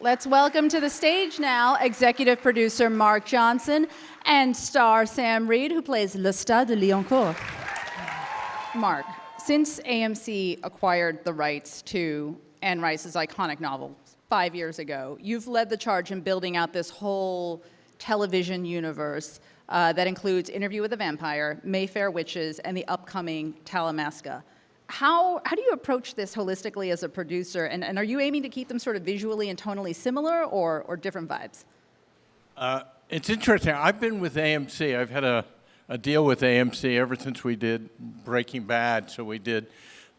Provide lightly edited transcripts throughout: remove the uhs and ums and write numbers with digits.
Let's welcome to the stage now executive producer Mark Johnson and star Sam Reid, who plays Lestat de Liancourt. Mark, since AMC acquired the rights to Anne Rice's iconic novel 5 years ago, you've led the charge in building out this whole television universe that includes Interview with a Vampire, Mayfair Witches, and the upcoming Talamasca. How do you approach this holistically as a producer, and are you aiming to keep them sort of visually and tonally similar, or different vibes? It's interesting. I've been with AMC. I've had a deal with AMC ever since we did Breaking Bad. So we did,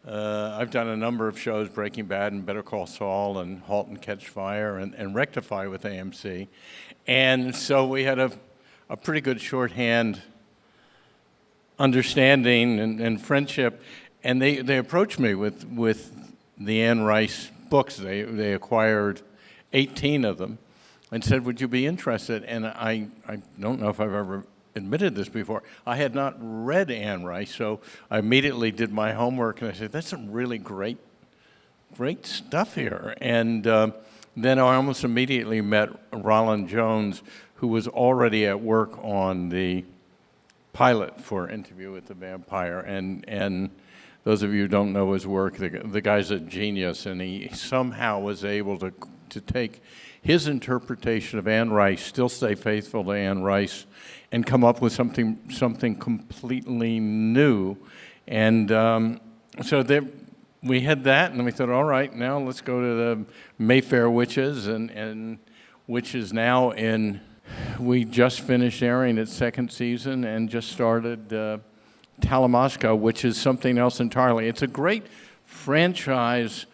I've done a number of shows, Breaking Bad and Better Call Saul and Halt and Catch Fire and Rectify with AMC. And so we had a pretty good shorthand understanding and friendship. And they approached me with the Anne Rice books. They acquired 18 of them and said, would you be interested? And I don't know if I've ever admitted this before. I had not read Anne Rice, so I immediately did my homework and I said, that's some really great stuff here. And then I almost immediately met Roland Jones, who was already at work on the pilot for Interview with the Vampire. And those of you who don't know his work, the guy's a genius, and he somehow was able to take his interpretation of Anne Rice, still stay faithful to Anne Rice, and come up with something completely new. And so we had that, and then we thought, all right, now let's go to the Mayfair Witches, and which is now in, we just finished airing its second season and just started Talamasca, which is something else entirely. It's a great franchise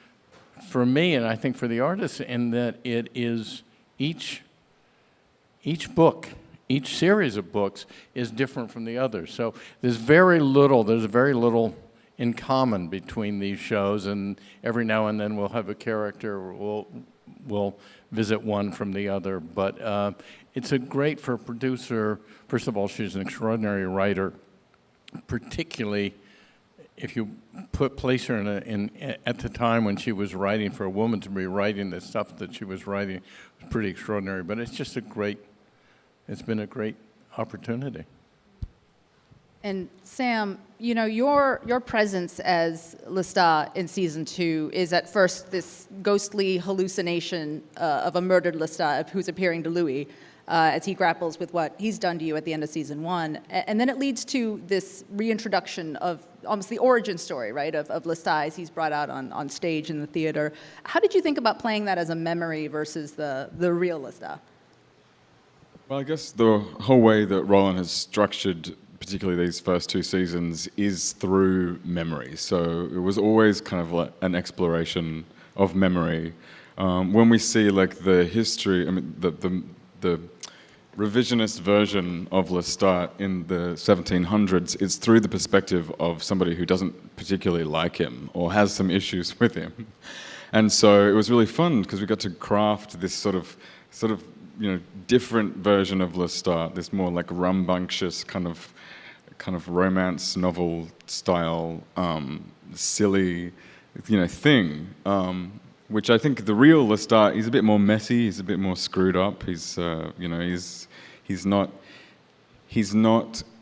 for me, and I think for the artists, in that it is each book, each series of books is different from the others. So there's very little in common between these shows, and every now and then we'll have a character, we'll visit one from the other. But it's a great for a producer. First of all, she's an extraordinary writer, particularly if you place her at the time when she was writing, for a woman to be writing the stuff that she was writing was pretty extraordinary. But it's just it's been a great opportunity. And Sam, you know, your presence as Lestat in season 2 is at first this ghostly hallucination of a murdered Lestat who's appearing to Louis as he grapples with what he's done to you at the end of season 1. And then it leads to this reintroduction of almost the origin story, right, of Lestat as he's brought out on stage in the theater. How did you think about playing that as a memory versus the real Lestat? Well, I guess the whole way that Roland has structured particularly these first 2 seasons is through memory. So it was always kind of like an exploration of memory. When we see like the history, I mean, the revisionist version of Lestat in the 1700s, it's through the perspective of somebody who doesn't particularly like him or has some issues with him. And so it was really fun because we got to craft this sort of different version of Lestat, this more like rambunctious kind of romance novel style, silly, thing. Which I think the real Lestat, he's a bit more messy, he's a bit more screwed up. He's not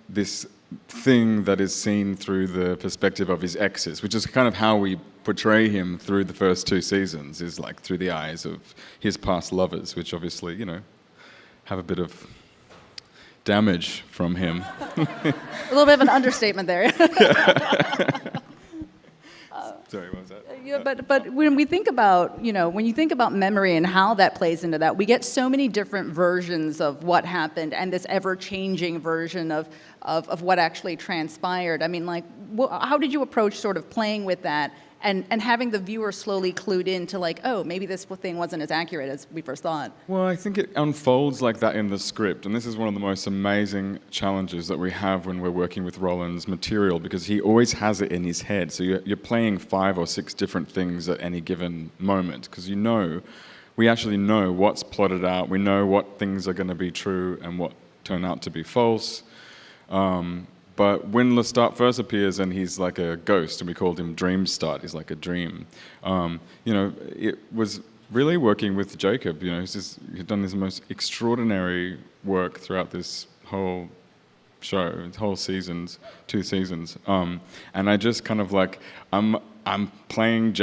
this thing that is seen through the perspective of his exes, which is kind of how we portray him through the first 2 seasons, is like through the eyes of his past lovers, which obviously, have a bit of damage from him. A little bit of an understatement there. Sorry, what was that? Yeah, but when we think about, when you think about memory and how that plays into that, we get so many different versions of what happened and this ever-changing version of what actually transpired. I mean, like, how did you approach sort of playing with that and having the viewer slowly clued in to like, oh, maybe this thing wasn't as accurate as we first thought? Well, I think it unfolds like that in the script, and this is one of the most amazing challenges that we have when we're working with Roland's material, because he always has it in his head. So you're playing 5 or 6 different things at any given moment, because we actually know what's plotted out, we know what things are going to be true and what turn out to be false. But when Lestat first appears and he's like a ghost, and we called him Dreamstat, he's like a dream, it was really working with Jacob. He's done this most extraordinary work throughout this whole show, whole seasons, 2 seasons. And I just kind of like, I'm playing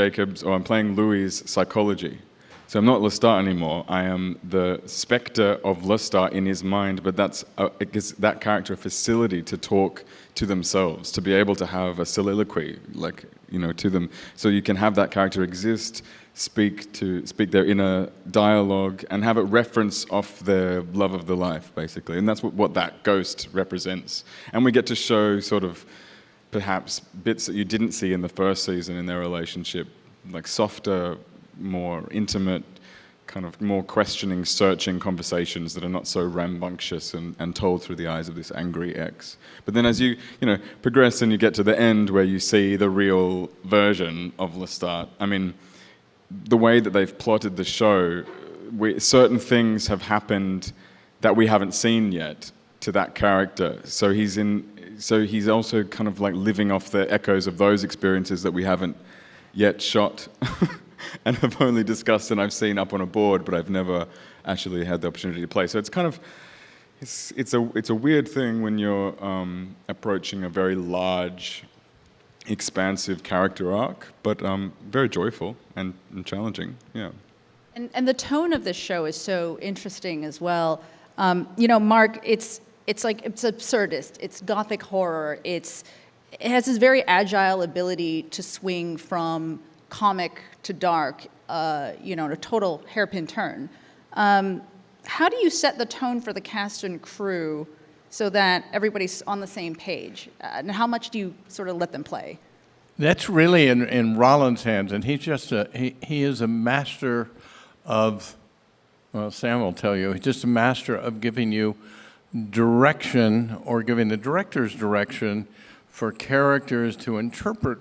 I'm playing Louis' psychology. So I'm not Lestat anymore. I am the spectre of Lestat in his mind, but it gives that character a facility to talk to themselves, to be able to have a soliloquy, to them. So you can have that character exist, speak their inner dialogue, and have it reference off their love of the life, basically. And that's what that ghost represents. And we get to show sort of perhaps bits that you didn't see in the first season in their relationship, like softer, more intimate, kind of more questioning, searching conversations that are not so rambunctious and told through the eyes of this angry ex. But then as you progress and you get to the end where you see the real version of Lestat, I mean, the way that they've plotted the show, certain things have happened that we haven't seen yet to that character. So he's also kind of like living off the echoes of those experiences that we haven't yet shot and have only discussed and I've seen up on a board, but I've never actually had the opportunity to play. So it's kind of, it's a weird thing when you're approaching a very large, expansive character arc, but very joyful and challenging, yeah. And the tone of this show is so interesting as well. Mark, it's absurdist, it's gothic horror, it has this very agile ability to swing from comic to dark, a total hairpin turn. How do you set the tone for the cast and crew so that everybody's on the same page? And how much do you sort of let them play? That's really in Roland's hands, and he's just he is a master of, well, Sam will tell you, he's just a master of giving you direction, or giving the director's direction for characters to interpret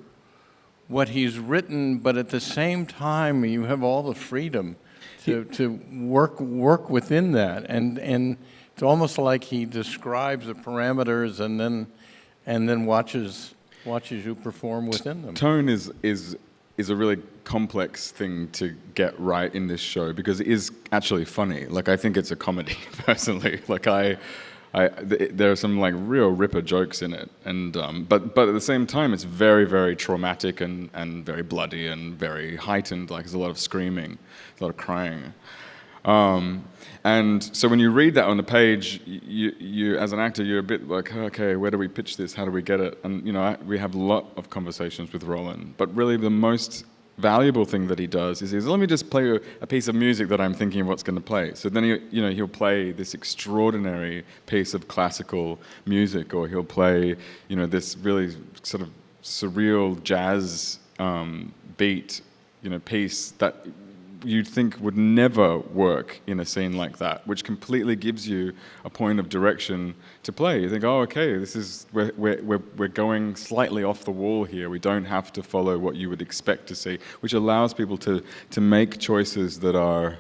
what he's written, but at the same time you have all the freedom to work within that, and it's almost like he describes the parameters and then watches you perform within them. Tone is a really complex thing to get right in this show because it is actually funny. Like, I think it's a comedy personally. Like there are some like real ripper jokes in it, and but at the same time, it's very, very traumatic and very bloody and very heightened. Like, there's a lot of screaming, a lot of crying, and so when you read that on the page, you as an actor, you're a bit like, okay, where do we pitch this? How do we get it? And we have a lot of conversations with Roland, but really the most valuable thing that he does is let me just play a piece of music that I'm thinking of what's going to play. So then he'll play this extraordinary piece of classical music, or he'll play this really sort of surreal jazz beat piece that you'd think would never work in a scene like that, which completely gives you a point of direction to play. You think, oh, okay, this is we're going slightly off the wall here. We don't have to follow what you would expect to see, which allows people to make choices that are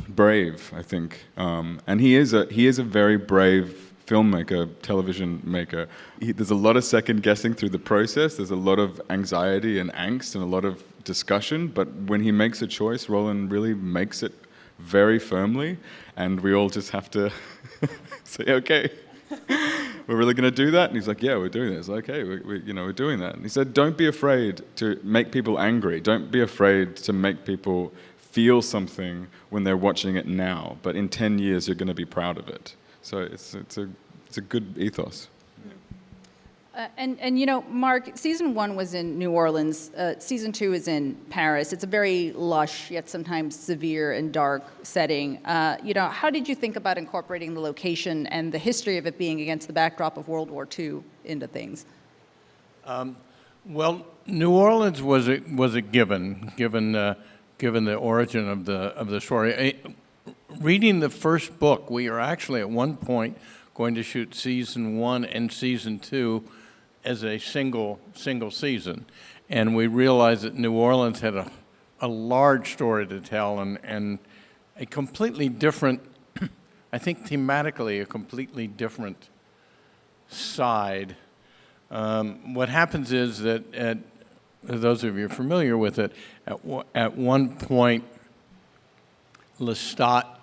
brave, I think. And he is a very brave filmmaker, television maker. There's a lot of second guessing through the process. There's a lot of anxiety and angst and a lot of discussion, but when he makes a choice, Roland really makes it very firmly, and we all just have to say, okay, we're really going to do that? And he's like, yeah, we're doing this. Okay, we're doing that. And he said, don't be afraid to make people angry. Don't be afraid to make people feel something when they're watching it now, but in 10 years, you're going to be proud of it. So it's a good ethos. Mark, season 1 was in New Orleans. Season 2 is in Paris. It's a very lush, yet sometimes severe and dark setting. How did you think about incorporating the location and the history of it being against the backdrop of World War II into things? Well, New Orleans was a given the origin of the story. Reading the first book, we are actually at one point going to shoot season 1 and season 2 as a single season, and we realized that New Orleans had a large story to tell and a completely different, I think thematically, a completely different side. What happens is that those of you familiar with it, at one point Lestat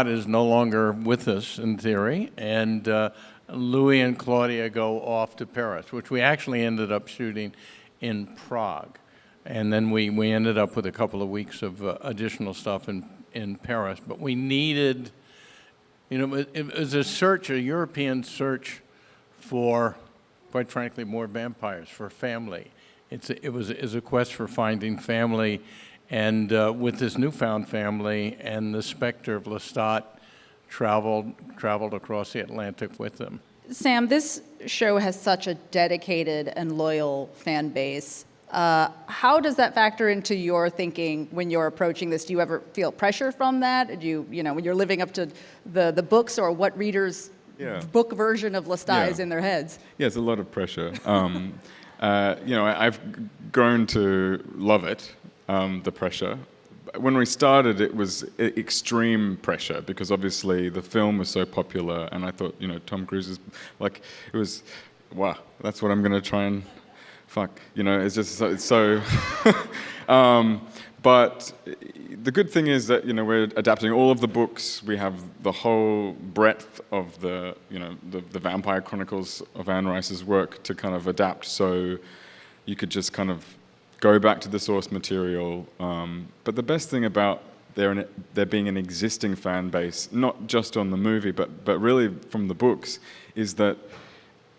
is no longer with us in theory, and Louis and Claudia go off to Paris, which we actually ended up shooting in Prague. And then we ended up with a couple of weeks of additional stuff in Paris. But we needed, it was a European search for, quite frankly, more vampires, for family. It was a quest for finding family. And with this newfound family, and the specter of Lestat traveled across the Atlantic with them. Sam, this show has such a dedicated and loyal fan base. How does that factor into your thinking when you're approaching this? Do you ever feel pressure from that? Do you when you're living up to the books, or what readers' book version of Lestat is in their heads? Yeah, it's a lot of pressure. I've grown to love it, the pressure. When we started, it was extreme pressure because obviously the film was so popular, and I thought, Tom Cruise is like, it was, wow, that's what I'm going to try and fuck. It's just so. But the good thing is that we're adapting all of the books. We have the whole breadth of the Vampire Chronicles of Anne Rice's work to kind of adapt. So you could just kind of go back to the source material. But the best thing about there being an existing fan base, not just on the movie, but really from the books, is that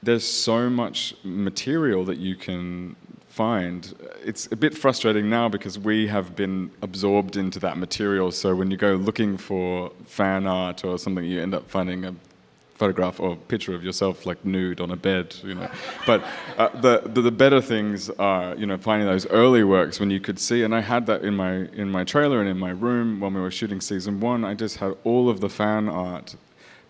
there's so much material that you can find. It's a bit frustrating now because we have been absorbed into that material. So when you go looking for fan art or something, you end up finding a photograph or picture of yourself like nude on a bed, But the better things are, finding those early works when you could see. And I had that in my trailer and in my room when we were shooting season 1. I just had all of the fan art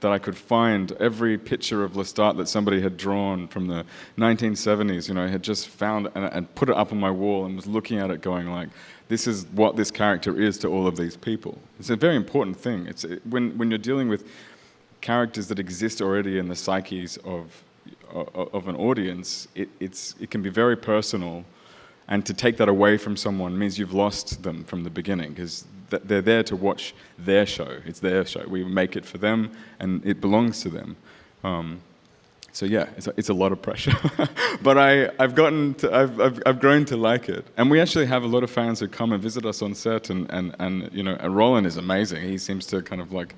that I could find, every picture of Lestat that somebody had drawn from the 1970s, I had just found and put it up on my wall and was looking at it going like, this is what this character is to all of these people. It's a very important thing. When you're dealing with characters that exist already in the psyches of an audience, it can be very personal, and to take that away from someone means you've lost them from the beginning, because they're there to watch their show. It's their show. We make it for them, and it belongs to them. So yeah, it's a lot of pressure, but I've grown to like it, and we actually have a lot of fans who come and visit us on set, and Roland is amazing. He seems to kind of like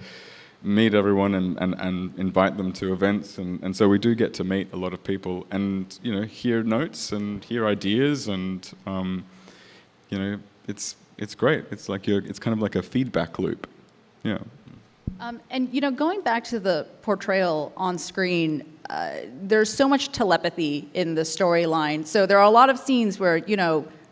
meet everyone and invite them to events, and so we do get to meet a lot of people and hear notes and hear ideas, and it's great. It's like it's kind of like a feedback loop. Yeah. And going back to the portrayal on screen, there's so much telepathy in the storyline. So there are a lot of scenes where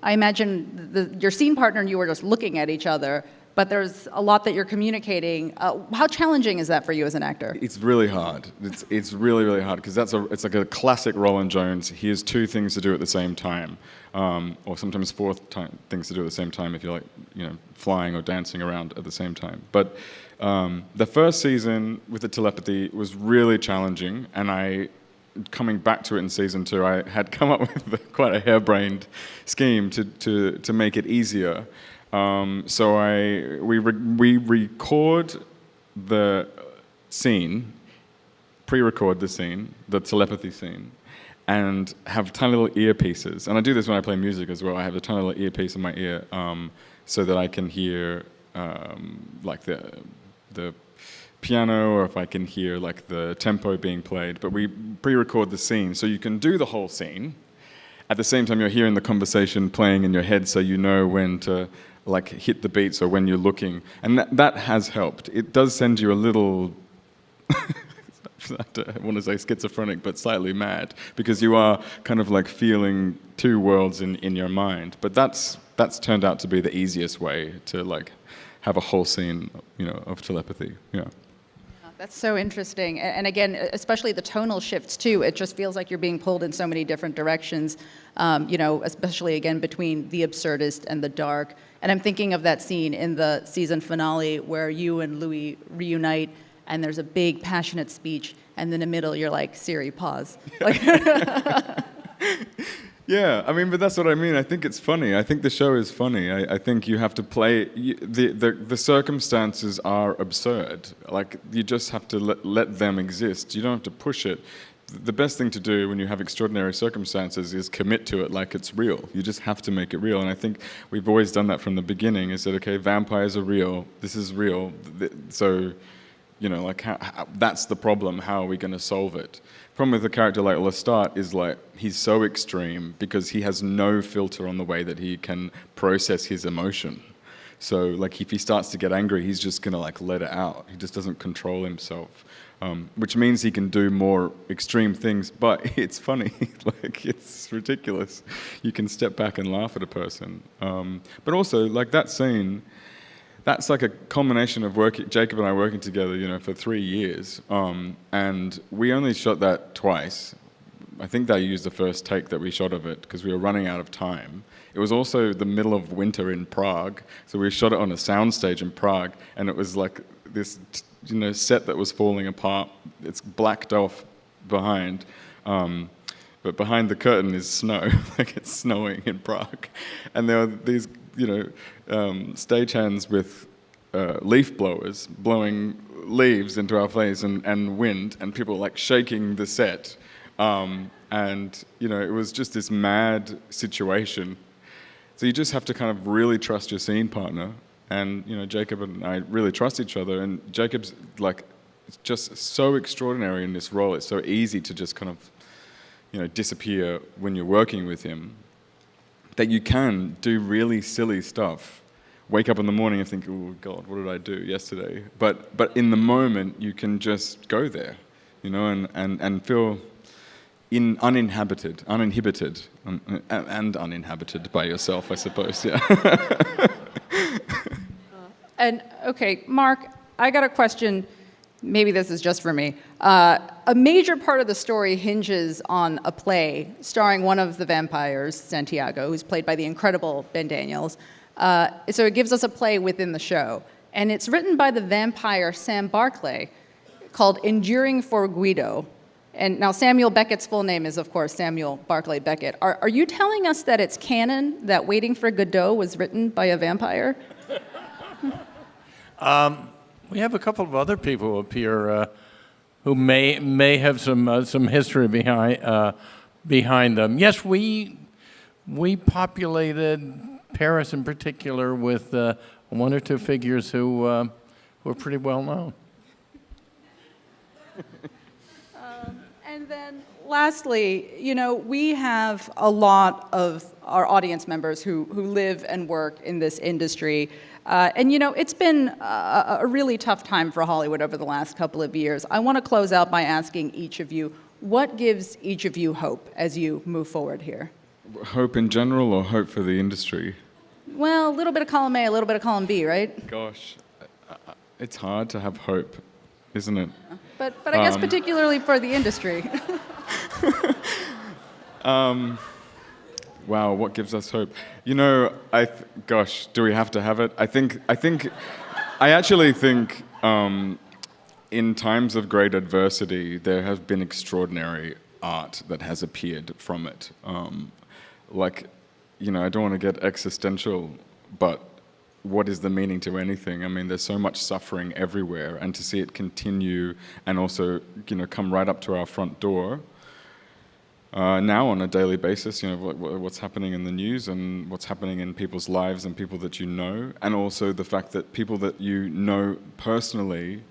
I imagine your scene partner and you were just looking at each other, but there's a lot that you're communicating. How challenging is that for you as an actor? It's really hard. It's really, really hard because it's like a classic Roland Jones. He has 2 things to do at the same time, or sometimes 4 things to do at the same time if you're flying or dancing around at the same time. But the first season with the telepathy was really challenging, and coming back to it in season 2, I had come up with quite a harebrained scheme to make it easier. So we record the scene, pre-record the scene, the telepathy scene, and have tiny little earpieces. And I do this when I play music as well. I have a tiny little earpiece in my ear so that I can hear like the piano, or if I can hear like the tempo being played. But we pre-record the scene, so you can do the whole scene. At the same time, you're hearing the conversation playing in your head, so you know when to like hit the beats or when you're looking, and that has helped. It does send you a little, I don't want to say schizophrenic, but slightly mad, because you are kind of like feeling 2 worlds in your mind. But that's turned out to be the easiest way to like have a whole scene, of telepathy. Yeah. That's so interesting. And again, especially the tonal shifts too. It just feels like you're being pulled in so many different directions, especially again between the absurdist and the dark. And I'm thinking of that scene in the season finale where you and Louis reunite, and there's a big passionate speech, and in the middle you're like, Siri, pause. Like Yeah, I mean, but that's what I mean. I think it's funny. I think the show is funny. I think you have to play. The circumstances are absurd. Like, you just have to let them exist. You don't have to push it. The best thing to do when you have extraordinary circumstances is commit to it like it's real. You just have to make it real. And I think we've always done that from the beginning. Is that, okay, vampires are real. This is real. So, you know, like, that's the problem. How are we going to solve it? Problem with a character like Lestat is, like, he's so extreme because he has no filter on the way that he can process his emotion. So, like, if he starts to get angry, he's just gonna, like, let it out. He just doesn't control himself, which means he can do more extreme things. But it's funny, like, it's ridiculous. You can step back and laugh at a person. But also, like, that scene. That's like a combination of Jacob and I working together, you know, for 3 years, and we only shot that twice. I think they used the first take that we shot of it because we were running out of time. It was also the middle of winter in Prague, so we shot it on a soundstage in Prague, and it was like this, you know, set that was falling apart. It's blacked off behind, but behind the curtain is snow, like it's snowing in Prague, and there are these, you know, stagehands with leaf blowers blowing leaves into our face and wind, and people like shaking the set. And, you know, it was just this mad situation. So you just have to kind of really trust your scene partner. And, you know, Jacob and I really trust each other. And Jacob's, like, just so extraordinary in this role. It's so easy to just kind of, you know, disappear when you're working with him, that you can do really silly stuff. Wake up in the morning and think, oh, God, what did I do yesterday? But in the moment, you can just go there, you know, and feel uninhibited and uninhabited by yourself, I suppose, yeah. And, okay, Mark, I got a question. Maybe this is just for me. A major part of the story hinges on a play starring one of the vampires, Santiago, who's played by the incredible Ben Daniels. So it gives us a play within the show. And it's written by the vampire Sam Barclay, called Enduring for Guido. And now Samuel Beckett's full name is, of course, Samuel Barclay Beckett. Are you telling us that it's canon that Waiting for Godot was written by a vampire? We have a couple of other people up here who may have some history behind them. Yes, we populated Paris in particular with one or two figures who were pretty well known. And then lastly, you know, we have a lot of our audience members who live and work in this industry. And, you know, it's been a really tough time for Hollywood over the last couple of years. I want to close out by asking each of you, what gives each of you hope as you move forward here? Hope in general or hope for the industry? Well, a little bit of column A, a little bit of column B, right? Gosh, it's hard to have hope, isn't it? But I guess particularly for the industry. Wow, what gives us hope? You know, gosh, do we have to have it? I actually think in times of great adversity, there has been extraordinary art that has appeared from it. Like, you know, I don't want to get existential, but what is the meaning to anything? I mean, there's so much suffering everywhere, and to see it continue and also, you know, come right up to our front door now on a daily basis, you know, what's happening in the news and what's happening in people's lives and people that you know, and also the fact that people that you know personally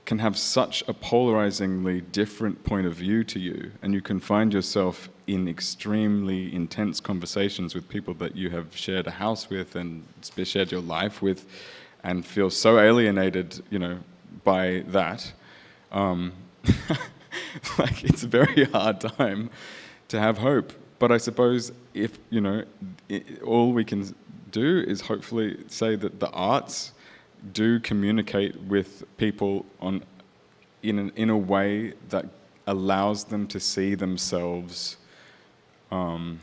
can have such a polarizingly different point of view to you, and you can find yourself in extremely intense conversations with people that you have shared a house with and shared your life with, and feel so alienated, you know, by that. Like, it's a very hard time to have hope. But I suppose if, you know, all we can do is hopefully say that the arts do communicate with people in a way that allows them to see themselves in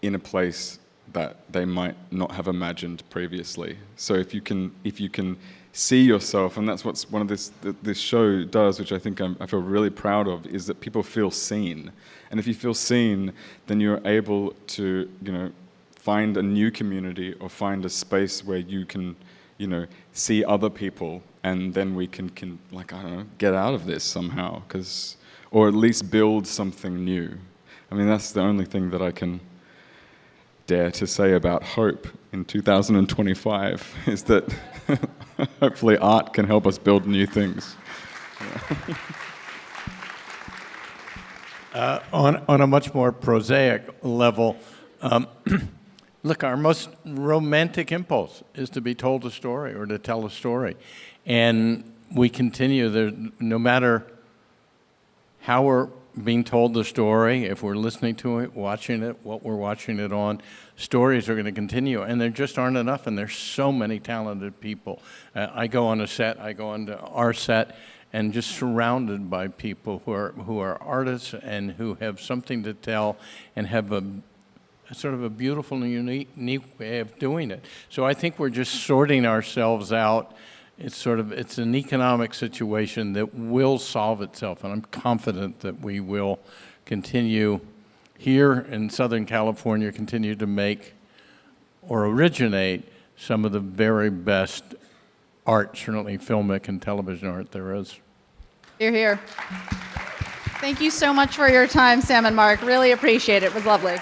a place that they might not have imagined previously. So if you can see yourself, and that's what's one of this show does, which I think I feel really proud of, is that people feel seen. And if you feel seen, then you're able to, find a new community or find a space where you can, see other people, and then we can like, I don't know, get out of this somehow, or at least build something new. I mean, that's the only thing that I can dare to say about hope in 2025, is that hopefully art can help us build new things. On a much more prosaic level, look, our most romantic impulse is to be told a story or to tell a story. And we continue, no matter how we're being told the story, if we're listening to it, watching it, what we're watching it on, stories are going to continue. And there just aren't enough, and there's so many talented people. I go on a set, I go onto our set, and just surrounded by people who are artists and who have something to tell and have a sort of a beautiful and unique way of doing it. So I think we're just sorting ourselves out. It's an economic situation that will solve itself, and I'm confident that we will continue here in Southern California, continue to make or originate some of the very best art, certainly filmic and television art there is. Hear, hear. Thank you so much for your time, Sam and Mark. Really appreciate it. It was lovely.